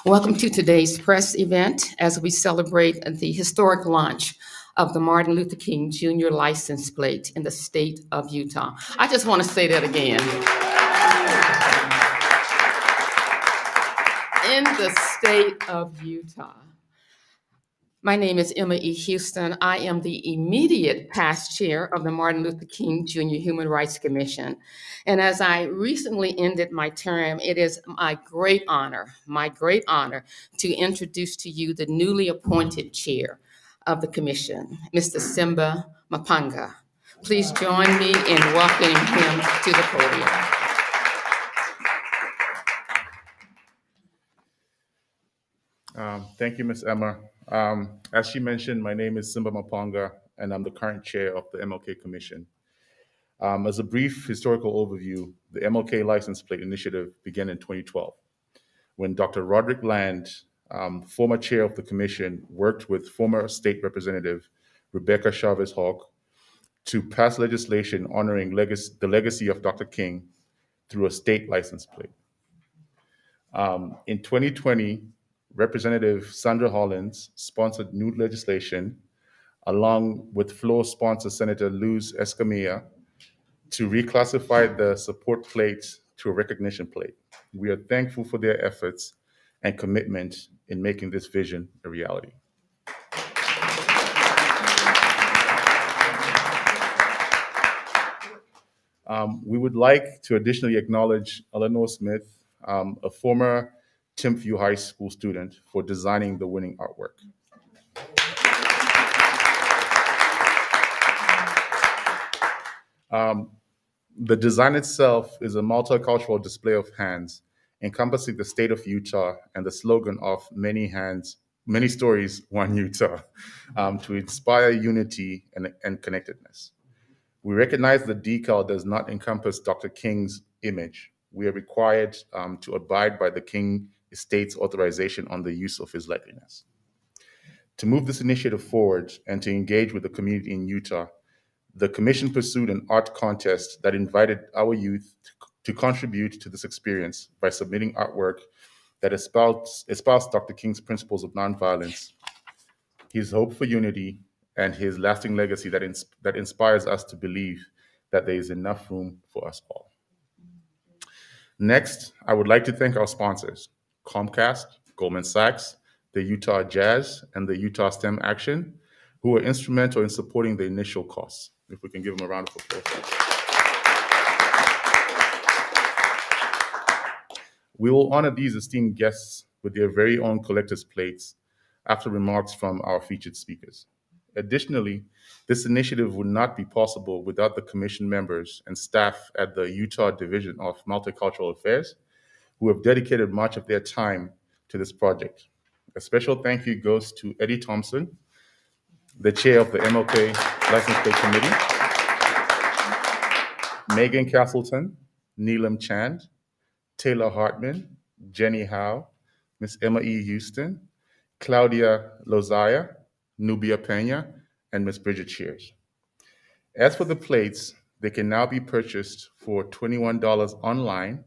Welcome to today's press event as we celebrate the historic launch of the Martin Luther King Jr. license plate in the state of Utah. I just want to say that again. In the state of Utah. My name is Emma E. Houston. I am the immediate past chair of the Martin Luther King Jr. Human Rights Commission. And as I recently ended my term, it is my great honor to introduce to you the newly appointed chair of the commission, Mr. Simba Mapanga. Please join me in welcoming him to the podium. Thank you, Ms. Emma. As she mentioned, my name is Simba Mapanga, and I'm the current chair of the MLK Commission. As a brief historical overview, the MLK License Plate Initiative began in 2012, when Dr. Roderick Land, former chair of the commission, worked with former state representative Rebecca Chavez Hawk to pass legislation honoring the legacy of Dr. King through a state license plate. In 2020, Representative Sandra Hollins sponsored new legislation, along with floor sponsor Senator Luz Escamilla, to reclassify the support plate to a recognition plate. We are thankful for their efforts and commitment in making this vision a reality. We would like to additionally acknowledge Eleanor Smith, a former Timpview High School student, for designing the winning artwork. The design itself is a multicultural display of hands encompassing the state of Utah and the slogan of many hands, many stories, one Utah, to inspire unity and connectedness. We recognize the decal does not encompass Dr. King's image. We are required to abide by the King Estate's authorization on the use of his likeness. To move this initiative forward and to engage with the community in Utah, the commission pursued an art contest that invited our youth to contribute to this experience by submitting artwork that espoused Dr. King's principles of nonviolence, his hope for unity, and his lasting legacy that inspires us to believe that there is enough room for us all. Next, I would like to thank our sponsors, Comcast, Goldman Sachs, the Utah Jazz, and the Utah STEM Action, who were instrumental in supporting the initial costs. If we can give them a round of applause. We will honor these esteemed guests with their very own collector's plates after remarks from our featured speakers. Additionally, this initiative would not be possible without the commission members and staff at the Utah Division of Multicultural Affairs, who have dedicated much of their time to this project. A special thank you goes to Eddie Thompson, the chair of the MLK License Plate Committee, Megan Castleton, Neelam Chand, Taylor Hartman, Jenny Howe, Ms. Emma E. Houston, Claudia Lozaya, Nubia Pena, and Ms. Bridget Shears. As for the plates, they can now be purchased for $21 online,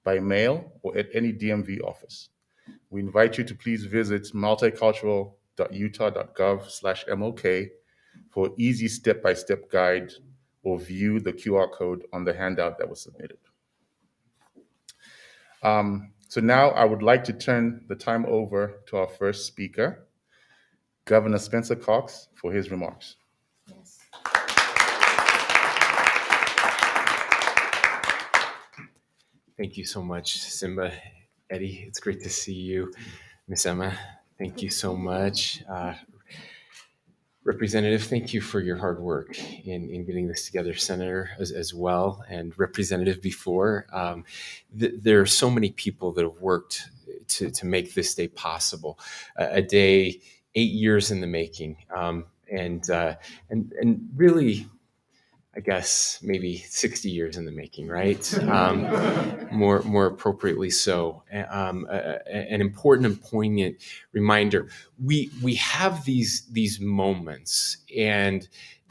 by mail, or at any DMV office. We invite you to please visit multicultural.utah.gov/MLK for easy step-by-step guide or view the QR code on the handout that was submitted. So now I would like to turn the time over to our first speaker, Governor Spencer Cox, for his remarks. Yes. Thank you so much, Simba. Eddie, it's great to see you. Miss Emma, thank you so much. Representative, thank you for your hard work in getting this together. Senator as well, and Representative before. There are so many people that have worked to make this day possible. A day 8 years in the making, and really, I guess maybe 60 years in the making, right? More appropriately so. An important and poignant reminder. We have these moments, and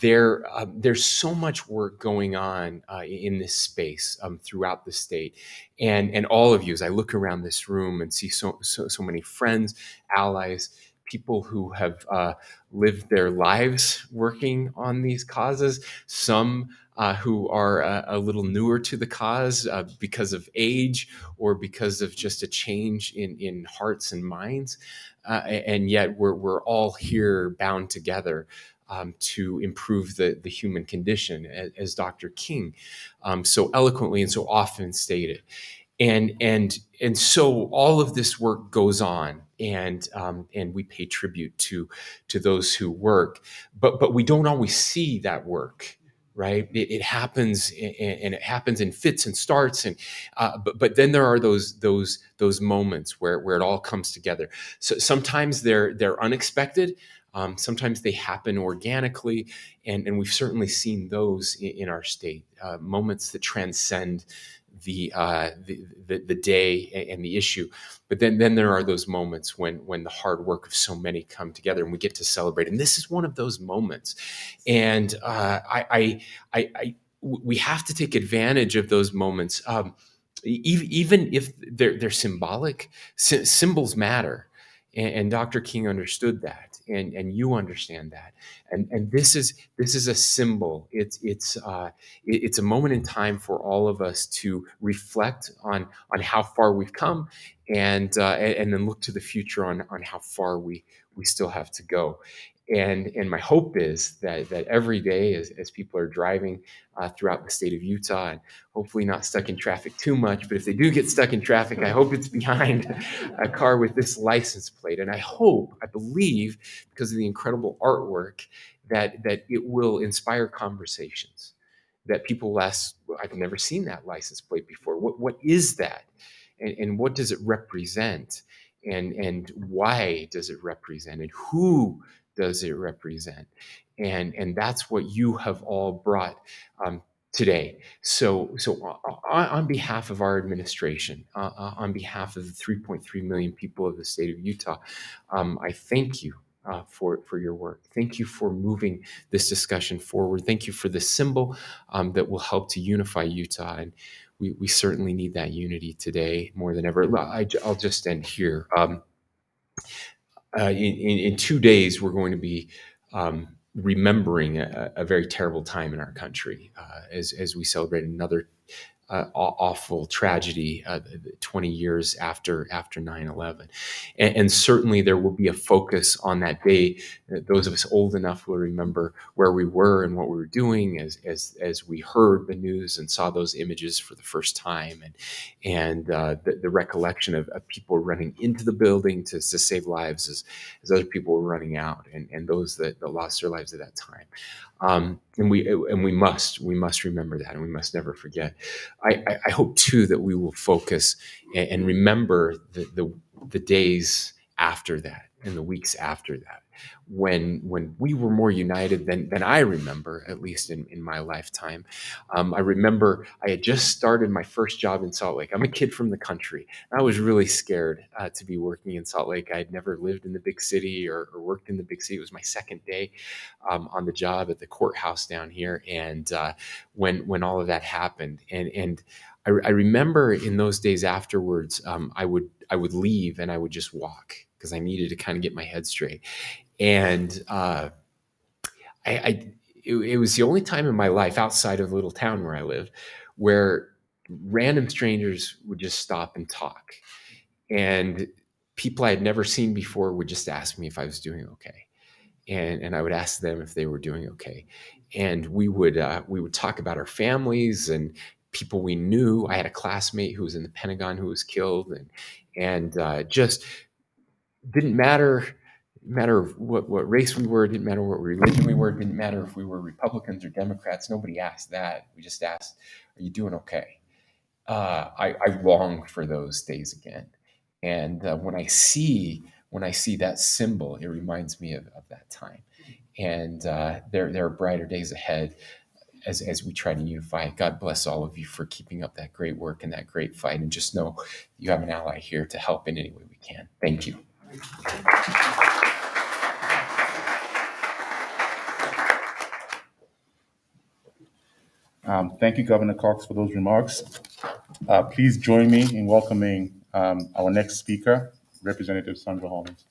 there's so much work going on in this space throughout the state, and all of you, as I look around this room and see so many friends, allies, people who have lived their lives working on these causes, some who are a little newer to the cause because of age or because of just a change in hearts and minds, and yet we're all here bound together to improve the human condition, as Dr. King so eloquently and so often stated. And so all of this work goes on, and we pay tribute to those who work, but we don't always see that work, right? It happens, and it happens in fits and starts, and but then there are those moments where it all comes together. So sometimes they're unexpected. Sometimes they happen organically, and we've certainly seen those in our state, moments that transcend the day and the issue. But then there are those moments when the hard work of so many come together and we get to celebrate. And this is one of those moments. And we have to take advantage of those moments, even if they're symbolic. Symbols matter. And Dr. King understood that, and you understand that, and this is a symbol. It's a moment in time for all of us to reflect on how far we've come, and then look to the future on how far we still have to go. And my hope is that every day, as people are driving throughout the state of Utah, and hopefully not stuck in traffic too much, but if they do get stuck in traffic, I hope it's behind a car with this license plate. And I believe, because of the incredible artwork, that it will inspire conversations, that people will ask, well, I've never seen that license plate before. What is that? And what does it represent? And why does it represent? And who does it represent? And that's what you have all brought today. So on behalf of our administration, on behalf of the 3.3 million people of the state of Utah, I thank you for your work. Thank you for moving this discussion forward. Thank you for the symbol that will help to unify Utah. And we certainly need that unity today more than ever. I'll just end here. In 2 days, we're going to be remembering a very terrible time in our country as we celebrate another awful tragedy 20 years after 9/11. And certainly there will be a focus on that day. Those of us old enough will remember where we were and what we were doing as we heard the news and saw those images for the first time, and the recollection of people running into the building to save lives as other people were running out, and those that lost their lives at that time. And we must remember that, and we must never forget. I hope too that we will focus and remember the days after that and the weeks after that, when we were more united than I remember, at least in my lifetime. I remember I had just started my first job in Salt Lake. I'm a kid from the country. I was really scared to be working in Salt Lake. I had never lived in the big city or worked in the big city. It was my second day on the job at the courthouse down here, and when all of that happened, and I remember in those days afterwards, I would leave and I would just walk because I needed to kind of get my head straight. And it was the only time in my life outside of the little town where I lived where random strangers would just stop and talk. And people I had never seen before would just ask me if I was doing okay. And I would ask them if they were doing okay. And we would talk about our families and people we knew. I had a classmate who was in the Pentagon who was killed, and just didn't matter what race we were, didn't matter what religion we were, didn't matter if we were Republicans or Democrats. Nobody asked that. We just asked, "Are you doing okay?" I long for those days again, and when I see that symbol, it reminds me of that time. And there are brighter days ahead as we try to unify. God bless all of you for keeping up that great work and that great fight. And just know you have an ally here to help in any way we can. Thank you. Thank you, Governor Cox, for those remarks. Please join me in welcoming our next speaker, Representative Sandra Hollins.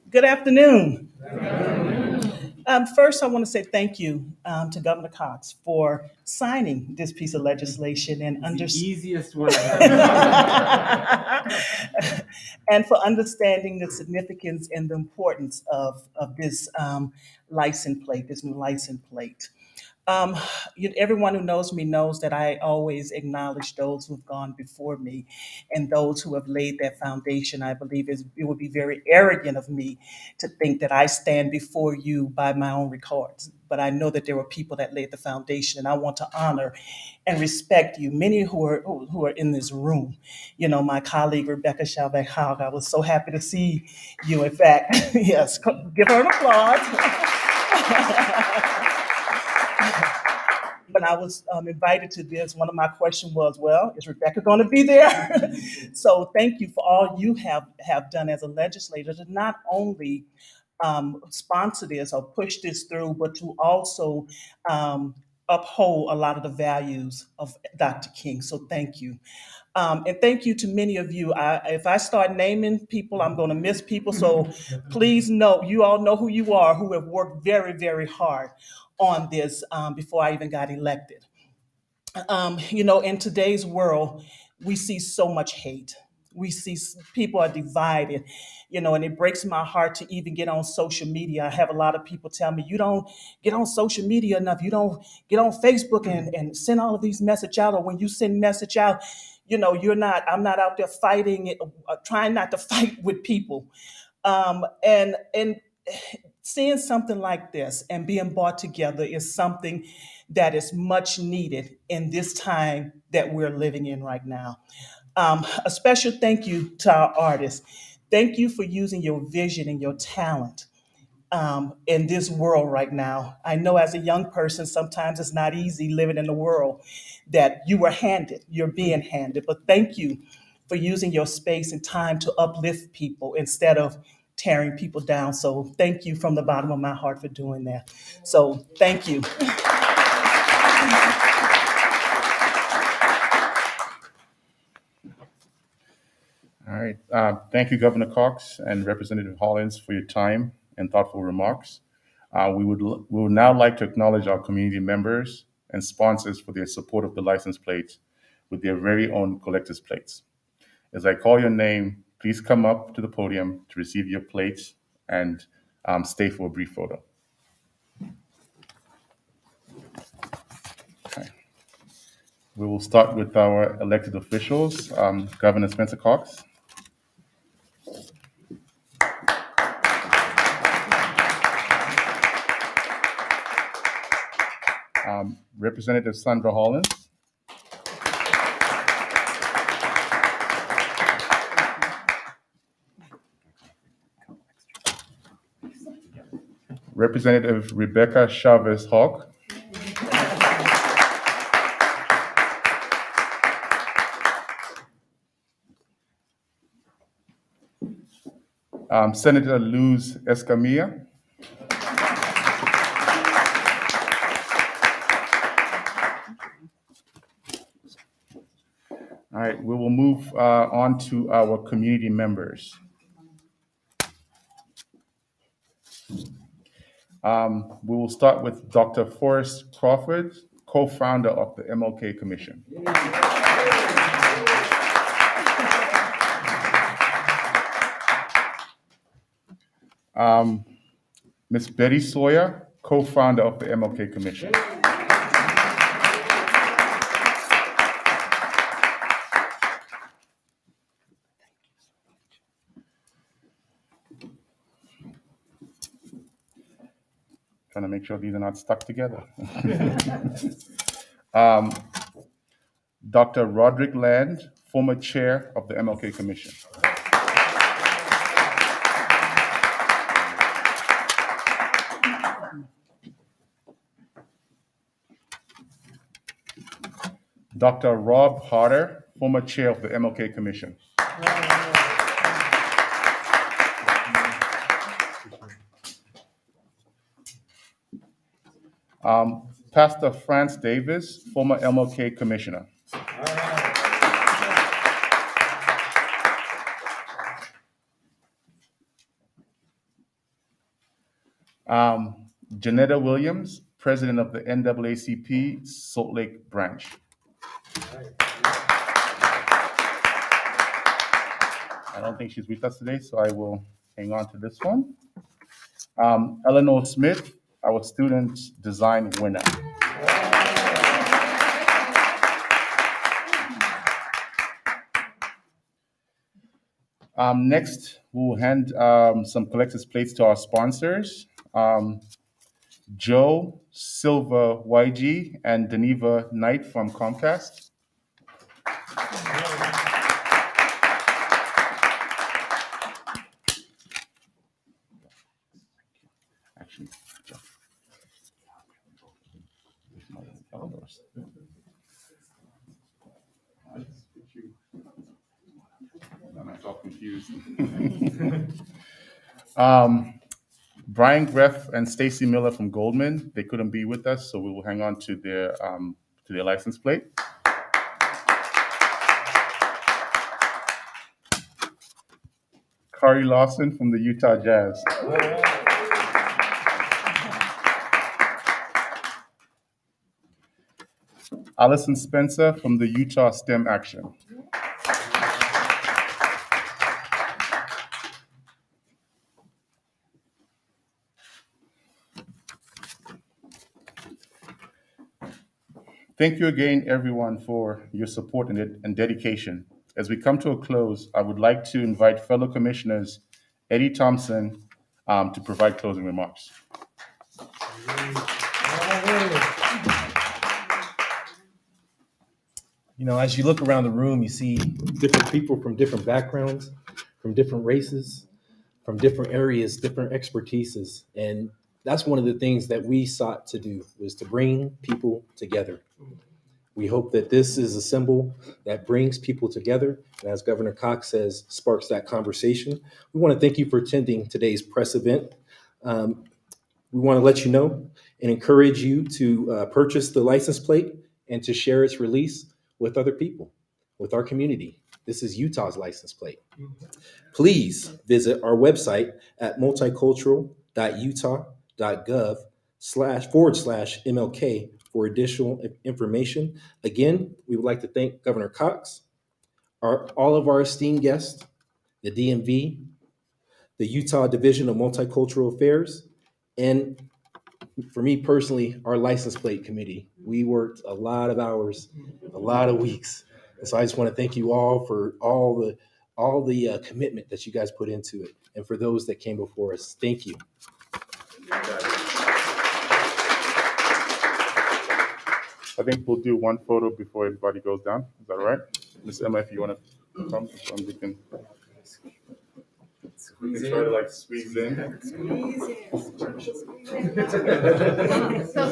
Good afternoon. First, I want to say thank you to Governor Cox for signing this piece of legislation and Easiest one. and for understanding the significance and the importance of this license plate, this new license plate. Um, Everyone who knows me knows that I always acknowledge those who've gone before me and those who have laid that foundation. I believe it would be very arrogant of me to think that I stand before you by my own records. But I know that there were people that laid the foundation, and I want to honor and respect you. Many who are in this room, my colleague Rebecca Chavez Haug. I was so happy to see you. In fact, yes, give her an applause. When I was invited to this, one of my questions was, well, is Rebecca going to be there? So thank you for all you have done as a legislator to not only sponsor this or push this through, but to also uphold a lot of the values of Dr. King. So thank you. And thank you to many of you. If I start naming people, I'm going to miss people. So please know, you all know who you are, who have worked very, very hard on this before I even got elected. In today's world, we see so much hate. We see people are divided, and it breaks my heart to even get on social media. I have a lot of people tell me, you don't get on social media enough. You don't get on Facebook and send all of these message out. Or when you send message out, I'm not out there fighting, trying not to fight with people. And seeing something like this and being brought together is something that is much needed in this time that we're living in right now. A special thank you to our artists. Thank you for using your vision and your talent in this world right now. I know as a young person, sometimes it's not easy living in the world that you're being handed, but thank you for using your space and time to uplift people instead of tearing people down. So thank you from the bottom of my heart for doing that. So thank you. All right. Thank you, Governor Cox and Representative Hollins, for your time and thoughtful remarks. We would now like to acknowledge our community members and sponsors for their support of the license plates with their very own collector's plates. As I call your name, please come up to the podium to receive your plates and stay for a brief photo. Okay. We will start with our elected officials. Governor Spencer Cox. Representative Sandra Hollins. Representative Rebecca Chavez Haug. Senator Luz Escamilla. All right, we will move on to our community members. We will start with Dr. Forrest Crawford, co-founder of the MLK Commission. Ms. Betty Sawyer, co-founder of the MLK Commission. Trying to make sure these are not stuck together. Dr. Roderick Land, former chair of the MLK Commission. Dr. Rob Harder, former chair of the MLK Commission. Pastor France Davis, former MLK commissioner. Janetta Williams, president of the NAACP Salt Lake branch. I don't think she's with us today, so I will hang on to this one. Eleanor Smith, our student design winner. Next, we'll hand some collector's plates to our sponsors. Joe Silva YG and Deneva Knight from Comcast. Actually, Joe. Where's my Eleanor's? I'm myself confused. Brian Greff and Stacy Miller from Goldman, they couldn't be with us, so we will hang on to their license plate. Kari Lawson from the Utah Jazz. Allison Spencer from the Utah STEM Action. Thank you again, everyone, for your support and dedication. As we come to a close, I would like to invite fellow commissioners Eddie Thompson to provide closing remarks. You know, as you look around the room, you see different people from different backgrounds, from different races, from different areas, different expertises. And that's one of the things that we sought to do, was to bring people together. We hope that this is a symbol that brings people together. And as Governor Cox says, sparks that conversation. We want to thank you for attending today's press event. We want to let you know and encourage you to purchase the license plate and to share its release with other people, with our community. This is Utah's license plate. Please visit our website at multicultural.utah.gov/MLK for additional information. Again, we would like to thank Governor Cox, all of our esteemed guests, the DMV, the Utah Division of Multicultural Affairs, and for me personally, our license plate committee. We worked a lot of hours, a lot of weeks. And so I just want to thank you all for all the commitment that you guys put into it. And for those that came before us, thank you. I think we'll do one photo before everybody goes down. Is that all right? Ms. Emma, if you want to come, we can try to squeeze in.